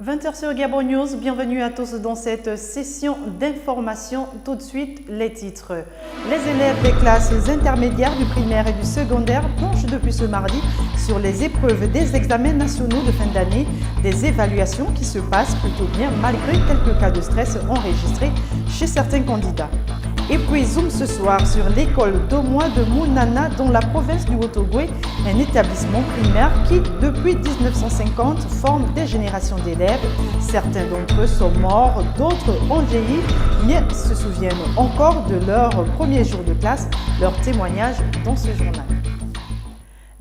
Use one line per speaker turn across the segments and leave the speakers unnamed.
20h sur Gabon News, bienvenue à tous dans cette session d'information. Tout de suite, les titres. Les élèves des classes intermédiaires du primaire et du secondaire planchent depuis ce mardi sur les épreuves des examens nationaux de fin d'année, des évaluations qui se passent plutôt bien malgré quelques cas de stress enregistrés chez certains candidats. Et puis zoom ce soir sur l'école d'Omoa de Mounana dans la province du Haut-Ogooué, un établissement primaire qui, depuis 1950, forme des générations d'élèves. Certains d'entre eux sont morts, d'autres ont vieilli, mais se souviennent encore de leur premier jour de classe, leur témoignage dans ce journal.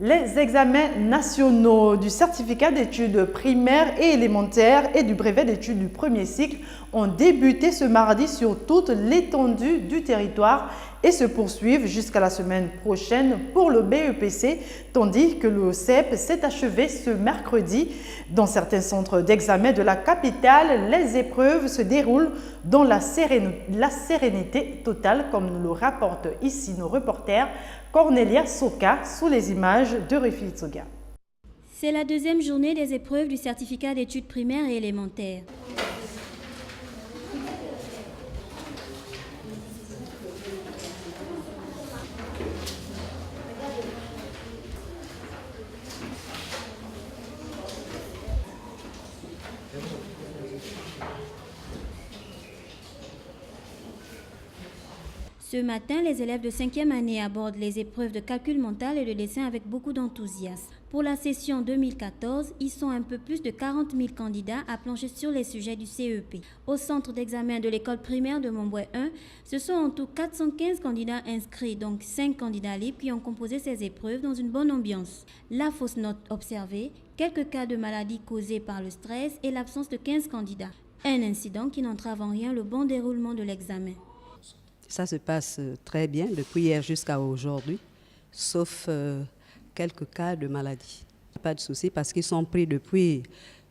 Les examens nationaux du certificat d'études primaires et élémentaires et du brevet d'études du premier cycle ont débuté ce mardi sur toute l'étendue du territoire et se poursuivent jusqu'à la semaine prochaine pour le BEPC, tandis que le CEP s'est achevé ce mercredi. Dans certains centres d'examen de la capitale, les épreuves se déroulent dans la sérénité totale, comme nous le rapportent ici nos reporters Cornelia Soka sous les images de Refi Tsoga.
C'est la deuxième journée des épreuves du certificat d'études primaires et élémentaires. Ce matin, les élèves de 5e année abordent les épreuves de calcul mental et de dessin avec beaucoup d'enthousiasme. Pour la session 2014, ils sont un peu plus de 40 000 candidats à plancher sur les sujets du CEP. Au centre d'examen de l'école primaire de Montbouet 1, ce sont en tout 415 candidats inscrits, donc 5 candidats libres qui ont composé ces épreuves dans une bonne ambiance. La fausse note observée, quelques cas de maladie causés par le stress et l'absence de 15 candidats. Un incident qui n'entrave en rien le bon déroulement de l'examen.
Ça se passe très bien depuis hier jusqu'à aujourd'hui, sauf quelques cas de maladie. Pas de souci parce qu'ils sont pris depuis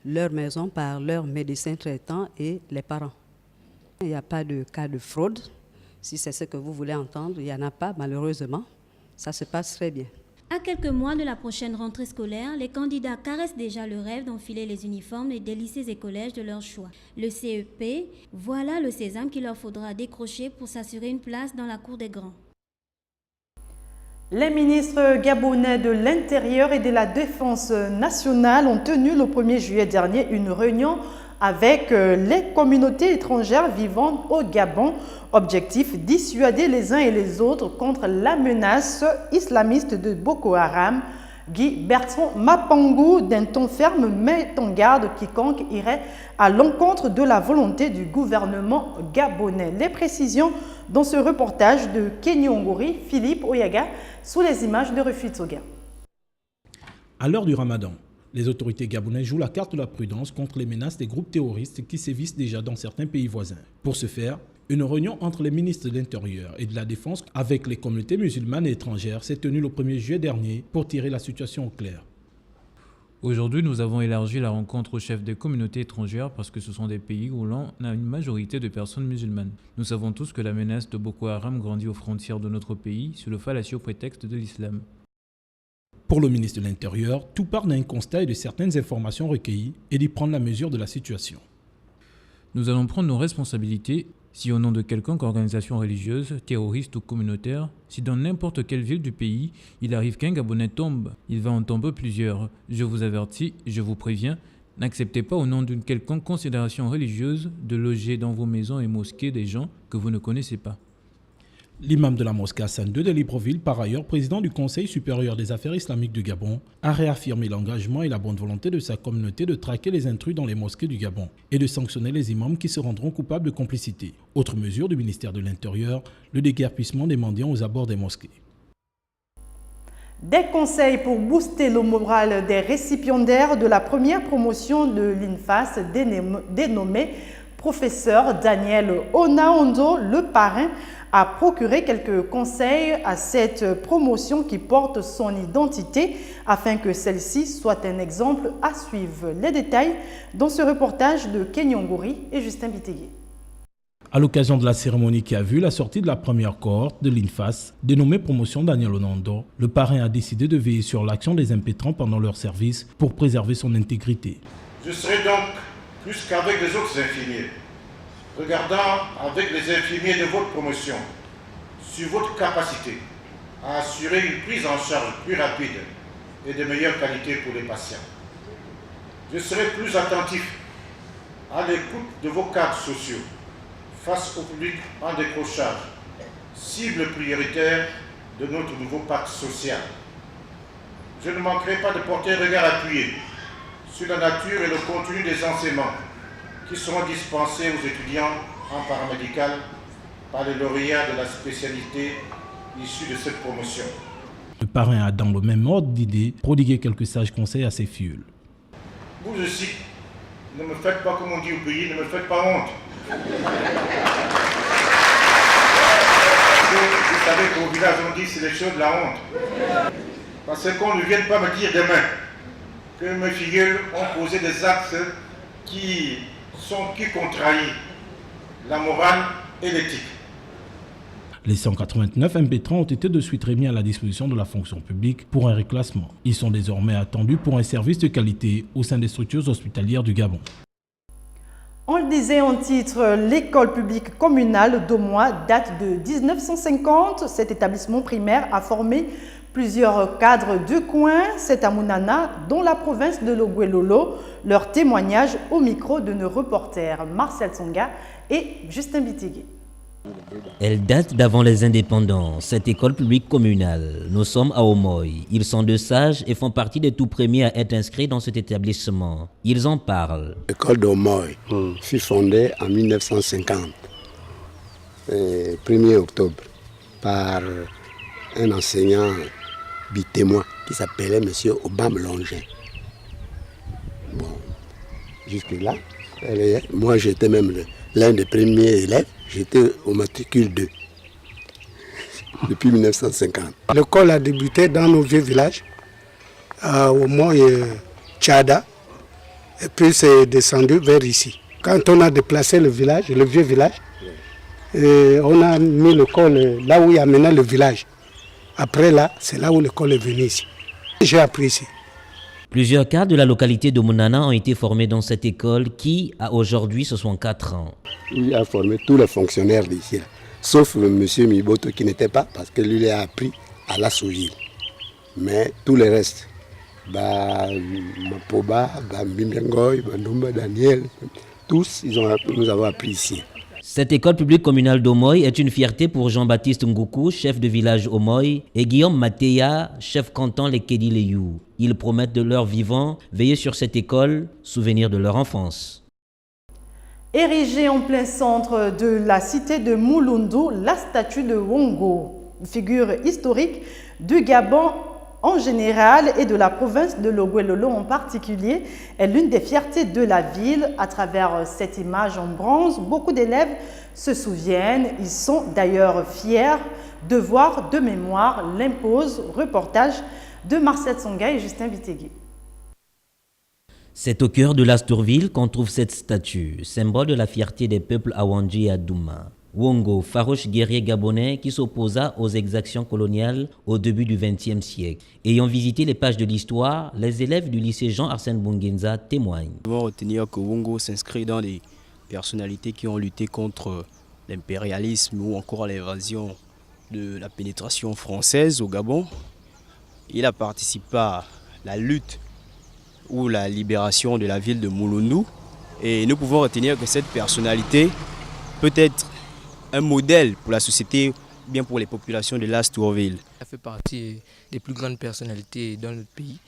leur maison par leurs médecins traitants et les parents. Il n'y a pas de cas de fraude. Si c'est ce que vous voulez entendre, il n'y en a pas malheureusement. Ça se passe très bien.
À quelques mois de la prochaine rentrée scolaire, les candidats caressent déjà le rêve d'enfiler les uniformes des lycées et collèges de leur choix. Le CEP, voilà le sésame qu'il leur faudra décrocher pour s'assurer une place dans la cour des grands.
Les ministres gabonais de l'Intérieur et de la Défense nationale ont tenu le 1er juillet dernier une réunion avec les communautés étrangères vivant au Gabon. Objectif, dissuader les uns et les autres contre la menace islamiste de Boko Haram. Guy Bertrand Mapangou, d'un ton ferme, met en garde quiconque irait à l'encontre de la volonté du gouvernement gabonais. Les précisions dans ce reportage de Kenny Ongori, Philippe Oyaga, sous les images de Refi Tsoga.
À l'heure du Ramadan, les autorités gabonaises jouent la carte de la prudence contre les menaces des groupes terroristes qui sévissent déjà dans certains pays voisins. Pour ce faire, une réunion entre les ministres de l'Intérieur et de la Défense avec les communautés musulmanes et étrangères s'est tenue le 1er juillet dernier pour tirer la situation au clair.
Aujourd'hui, nous avons élargi la rencontre aux chefs des communautés étrangères parce que ce sont des pays où l'on a une majorité de personnes musulmanes. Nous savons tous que la menace de Boko Haram grandit aux frontières de notre pays sous le fallacieux prétexte de l'islam.
Pour le ministre de l'Intérieur, tout part d'un constat et de certaines informations recueillies et d'y prendre la mesure de la situation.
Nous allons prendre nos responsabilités si au nom de quelconque organisation religieuse, terroriste ou communautaire, si dans n'importe quelle ville du pays, il arrive qu'un Gabonais tombe, il va en tomber plusieurs. Je vous avertis, je vous préviens, n'acceptez pas au nom d'une quelconque considération religieuse de loger dans vos maisons et mosquées des gens que vous ne connaissez pas.
L'imam de la mosquée Hassan II de Libreville, par ailleurs président du Conseil supérieur des affaires islamiques du Gabon, a réaffirmé l'engagement et la bonne volonté de sa communauté de traquer les intrus dans les mosquées du Gabon et de sanctionner les imams qui se rendront coupables de complicité. Autre mesure du ministère de l'Intérieur, le déguerpissement des mendiants aux abords des mosquées.
Des conseils pour booster le moral des récipiendaires de la première promotion de l'INFAS dénommée professeur Daniel Onaondo, le parrain, a procuré quelques conseils à cette promotion qui porte son identité afin que celle-ci soit un exemple à suivre. Les détails dans ce reportage de Kenny Ongori et Justin Bitégué.
À l'occasion de la cérémonie qui a vu la sortie de la première cohorte de l'INFAS, dénommée promotion Daniel Onaondo, le parrain a décidé de veiller sur l'action des impétrants pendant leur service pour préserver son intégrité.
Je serai donc plus qu'avec les autres infirmiers. Regardant avec les infirmiers de votre promotion sur votre capacité à assurer une prise en charge plus rapide et de meilleure qualité pour les patients. Je serai plus attentif à l'écoute de vos cadres sociaux face au public en décrochage, cible prioritaire de notre nouveau pacte social. Je ne manquerai pas de porter un regard appuyé sur la nature et le contenu des enseignements qui seront dispensés aux étudiants en paramédical par les lauréats de la spécialité issue de cette promotion.
Le parrain a, dans le même ordre d'idées, prodigué quelques sages conseils à ses fioles.
Vous aussi, ne me faites pas comme on dit au pays, ne me faites pas honte. Vous savez qu'au village on dit c'est les choses de la honte. Parce qu'on ne vient pas me dire demain que mes filleuls ont posé des actes qui contrarient la morale et l'éthique.
Les 189 impétrants ont été de suite remis à la disposition de la fonction publique pour un reclassement. Ils sont désormais attendus pour un service de qualité au sein des structures hospitalières du Gabon.
On le disait en titre, l'école publique communale d'Omoy date de 1950. Cet établissement primaire a formé plusieurs cadres de coin. C'est à Mounana, dans la province de Logouelolo, leur témoignage au micro de nos reporters Marcel Tsonga et Justin Bitigui.
Elle date d'avant les indépendants, cette école publique communale. Nous sommes à Omoy. Ils sont deux sages et font partie des tout premiers à être inscrits dans cet établissement. Ils en parlent.
L'école d'Omoy fut fondée en 1950, 1er octobre, par un enseignant bitémoin qui s'appelait M. Obam Longin. Bon, jusque-là, moi j'étais même l'un des premiers élèves. J'étais au matricule 2 depuis 1950. L'école a débuté dans nos vieux villages, au Mont Tchada, et puis c'est descendu vers ici. Quand on a déplacé le vieux village, on a mis l'école là où il y a maintenant le village. Après là, c'est là où l'école est venue ici. J'ai appris ici.
Plusieurs cadres de la localité de Mounana ont été formés dans cette école qui a aujourd'hui 64 ans.
Il a formé tous les fonctionnaires d'ici, sauf le monsieur Miboto qui n'était pas, parce que lui il a appris à la Sougil. Mais tous les restes, Mapoba, Mbimbengoy, Ndumba, Daniel, tous nous avons appris ici.
Cette école publique communale d'Omoy est une fierté pour Jean-Baptiste Ngoukou, chef de village Omoy, et Guillaume Matéa, chef canton les Kédi-Leyou. Ils promettent de leur vivant veiller sur cette école, souvenir de leur enfance.
Érigée en plein centre de la cité de Moulundu, la statue de Wongo, figure historique du Gabon en général et de la province de Logouelolo en particulier, est l'une des fiertés de la ville. À travers cette image en bronze, beaucoup d'élèves se souviennent. Ils sont d'ailleurs fiers de voir de mémoire l'impose. Reportage de Marcel Tsonga et Justin Bitigui.
C'est au cœur de l'Astourville qu'on trouve cette statue, symbole de la fierté des peuples Awandji et Adouma. Wongo, farouche guerrier gabonais qui s'opposa aux exactions coloniales au début du XXe siècle. Ayant visité les pages de l'histoire, les élèves du lycée Jean-Arsène Bungenza témoignent.
Nous devons retenir que Wongo s'inscrit dans les personnalités qui ont lutté contre l'impérialisme ou encore l'évasion de la pénétration française au Gabon. Il a participé à la lutte ou la libération de la ville de Moulundu. Et nous pouvons retenir que cette personnalité peut être un modèle pour la société, bien pour les populations de l'Astourville.
Il fait partie des plus grandes personnalités dans notre pays,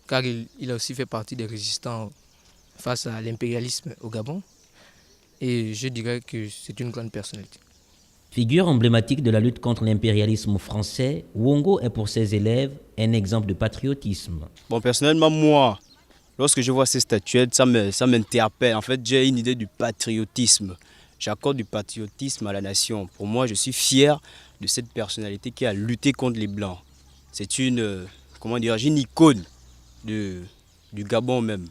car il a aussi fait partie des résistants face à l'impérialisme au Gabon. Et je dirais que c'est une grande personnalité.
Figure emblématique de la lutte contre l'impérialisme français, Wongo est pour ses élèves un exemple de patriotisme.
Bon, personnellement, moi, lorsque je vois ces statuettes, ça m'interpelle. En fait, j'ai une idée du patriotisme. J'accorde du patriotisme à la nation. Pour moi, je suis fier de cette personnalité qui a lutté contre les Blancs. C'est une icône du Gabon même.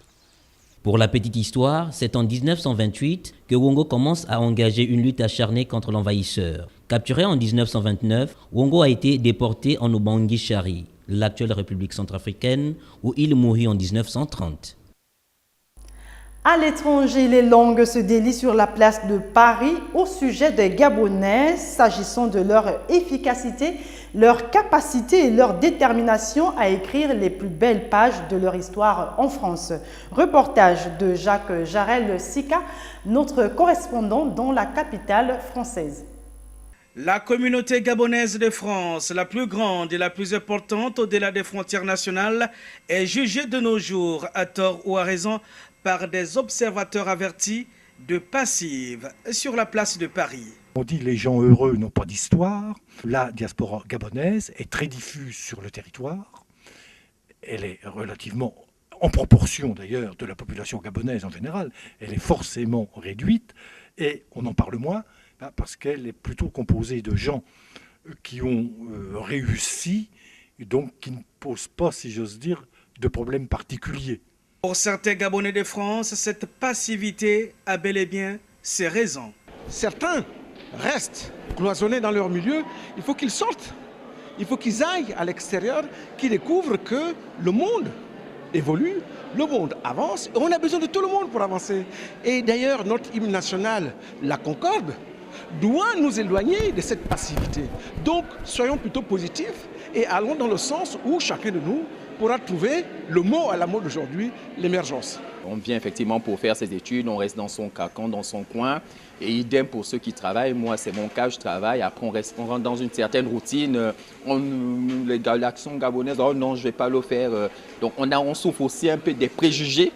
Pour la petite histoire, c'est en 1928 que Wongo commence à engager une lutte acharnée contre l'envahisseur. Capturé en 1929, Wongo a été déporté en Ubangui-Chari, l'actuelle République centrafricaine, où il mourut en 1930.
À l'étranger, les langues se délient sur la place de Paris au sujet des Gabonais, s'agissant de leur efficacité, leur capacité et leur détermination à écrire les plus belles pages de leur histoire en France. Reportage de Jacques Jarel-Sika, notre correspondant dans la capitale française.
La communauté gabonaise de France, la plus grande et la plus importante au-delà des frontières nationales, est jugée de nos jours, à tort ou à raison, par des observateurs avertis de passive sur la place de Paris.
On dit les gens heureux n'ont pas d'histoire. La diaspora gabonaise est très diffuse sur le territoire. Elle est relativement, en proportion d'ailleurs de la population gabonaise en général, elle est forcément réduite et on en parle moins parce qu'elle est plutôt composée de gens qui ont réussi et donc qui ne posent pas, si j'ose dire, de problèmes particuliers.
Pour certains Gabonais de France, cette passivité a bel et bien ses raisons.
Certains restent cloisonnés dans leur milieu, il faut qu'ils sortent, il faut qu'ils aillent à l'extérieur, qu'ils découvrent que le monde évolue, le monde avance, et on a besoin de tout le monde pour avancer. Et d'ailleurs, notre hymne national, la Concorde, doit nous éloigner de cette passivité. Donc, soyons plutôt positifs et allons dans le sens où chacun de nous pourra trouver le mot à la mode aujourd'hui, l'émergence.
On vient effectivement pour faire ses études, on reste dans son cocon, dans son coin. Et idem pour ceux qui travaillent. Moi, c'est mon cas, je travaille. Après, on rentre dans une certaine routine. L'action gabonaise, oh non, je ne vais pas le faire. Donc, on souffre aussi un peu des préjugés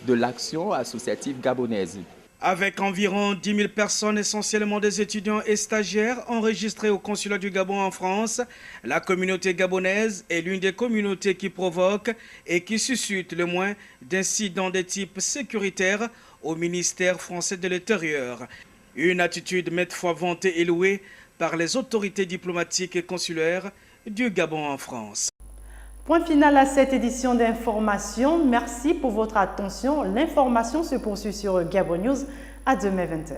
de l'action associative gabonaise.
Avec environ 10 000 personnes, essentiellement des étudiants et stagiaires, enregistrés au consulat du Gabon en France, la communauté gabonaise est l'une des communautés qui provoque et qui suscite le moins d'incidents de type sécuritaire au ministère français de l'Intérieur. Une attitude maintes fois vantée et louée par les autorités diplomatiques et consulaires du Gabon en France.
Point final à cette édition d'information. Merci pour votre attention. L'information se poursuit sur Gabon News à demain 20h.